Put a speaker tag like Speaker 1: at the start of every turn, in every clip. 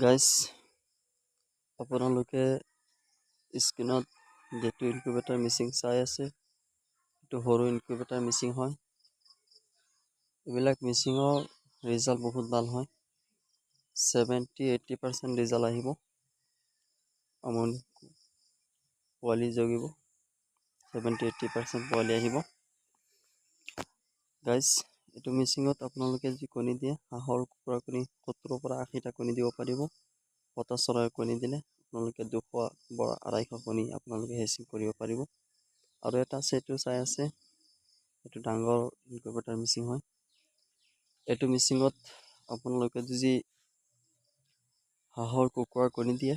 Speaker 1: Guys আপোনালোকে স্ক্ৰীনত যিটো ইনকিউবেটাৰ machine চাই আছে এইটো সৰু ইনকিউবেটাৰ মেচিন হয়। এইবিলাক মেচিনৰ ৰিজাল্ট বহুত ভাল হয়। 70-80% ৰিজাল্ট আহিব। আমনি পোৱালি জগিব, 70-80% পোৱালি আহিব। গাইজ এইটো মেচিনত আপোনালোকে যি কণী দিয়ে, হাঁহৰ কুকুৰা কণী 70 পৰা 80টা কণী দিব পাৰিব। বতা চৰাইৰ কণী দিলে আপোনালোকে 200 পৰা 250 কণী আপোনালোকে হেচিং কৰিব পাৰিব। আৰু এটা আছে, এইটো চাই আছে, এইটো ডাঙৰ ইনকিউবেটাৰ মেচিন হয়। এইটো মেচিনত আপোনালোকে যদি হাঁহৰ কুকুৰাৰ কণী দিয়ে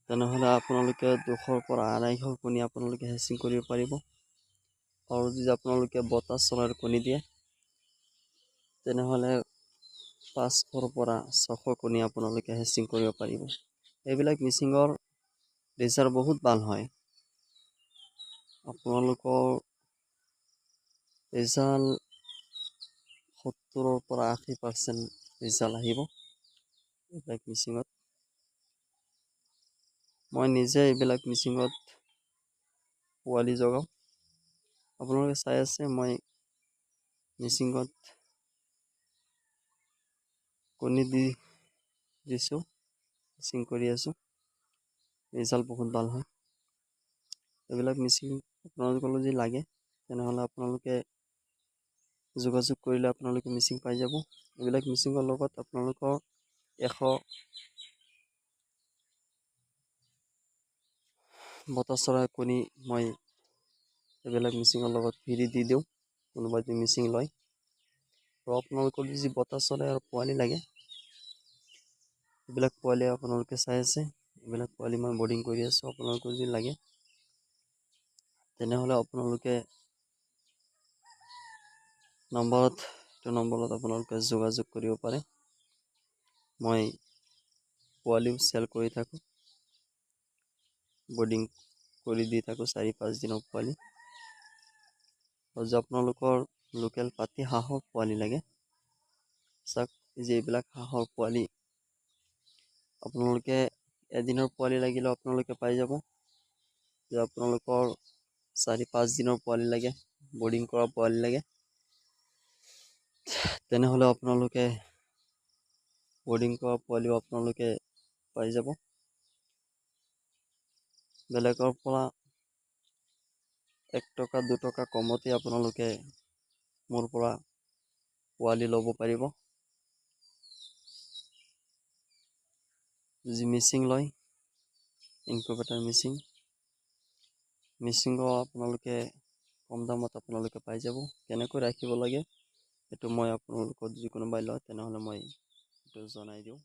Speaker 1: তেনেহ'লে আপোনালোকে 200 পৰা 250 কণী আপোনালোকে হেচিং কৰিব পাৰিব। আৰু যদি আপোনালোকে বতা চৰাইৰ কণী দিয়ে তেনেহ'লে 500 পৰা 600 কণী আপোনালোকে হেচিং কৰিব পাৰিব। এইবিলাক মেচিনৰ ৰিজাল্ট বহুত ভাল হয়। আপোনালোকৰ ৰিজাল্ট 70 পৰা 80% ৰিজাল্ট আহিব এইবিলাক মেচিনত। মই নিজে এইবিলাক মেচিনত পোৱালি জগাওঁ। আপোনালোকে চাই আছে, মই মেচিনত কণী দিছোঁ, হেচিং কৰি আছোঁ। ৰিজাল্ট বহুত ভাল হয়। এইবিলাক মেচিন আপোনালোকৰ যদি লাগে তেনেহ'লে আপোনালোকে যোগাযোগ কৰিলে আপোনালোকে মেচিন পাই যাব। এইবিলাক মেচিনৰ লগত আপোনালোকৰ 100 বতা চৰাইৰ কণী মই এইবিলাক মেচিনৰ লগত ফ্ৰী দি দিওঁ, কোনোবাই যদি মেচিন লয়। আৰু আপোনালোকৰ যদি বতা চৰাই আৰু পোৱালি লাগে, এইবিলাক পোৱালি আপোনালোকে চাই আছে, এইবিলাক পোৱালি মই বৰ্ডিং কৰি আছোঁ। আপোনালোকৰ যদি লাগে তেনেহ'লে আপোনালোকে এইটো নম্বৰত আপোনালোকে যোগাযোগ কৰিব পাৰে। মই পোৱালিও চেল কৰি থাকোঁ, বৰ্ডিং কৰি দি থাকোঁ 4-5 দিনৰ পোৱালি। আৰু যদি আপোনালোকৰ লোকেল পাতি হাঁহৰ পোৱালি লাগে, চাওক যে এইবিলাক হাঁহৰ পোৱালি আপোনালোকে এদিনৰ পোৱালি লাগিলেও আপোনালোকে পাই যাব। যদি আপোনালোকৰ 4-5 দিনৰ পোৱালি লাগে, বৰ্ডিং কৰা পোৱালি লাগে, তেনেহ'লে আপোনালোকে বৰ্ডিং কৰা পোৱালিও আপোনালোকে পাই যাব। বেলেগৰ পৰা 1 টকা 2 টকা কমতে আপোনালোকে মোৰ পৰা পোৱালি ল'ব পাৰিব। যি মেচিন লয়, ইনকিউবেটাৰ মেচিনৰ আপোনালোকে কম দামত আপোনালোকে পাই যাব। কেনেকৈ ৰাখিব লাগে এইটো মই আপোনালোকক যদি কোনোবাই লয় তেনেহ'লে মই এইটো জনাই দিওঁ।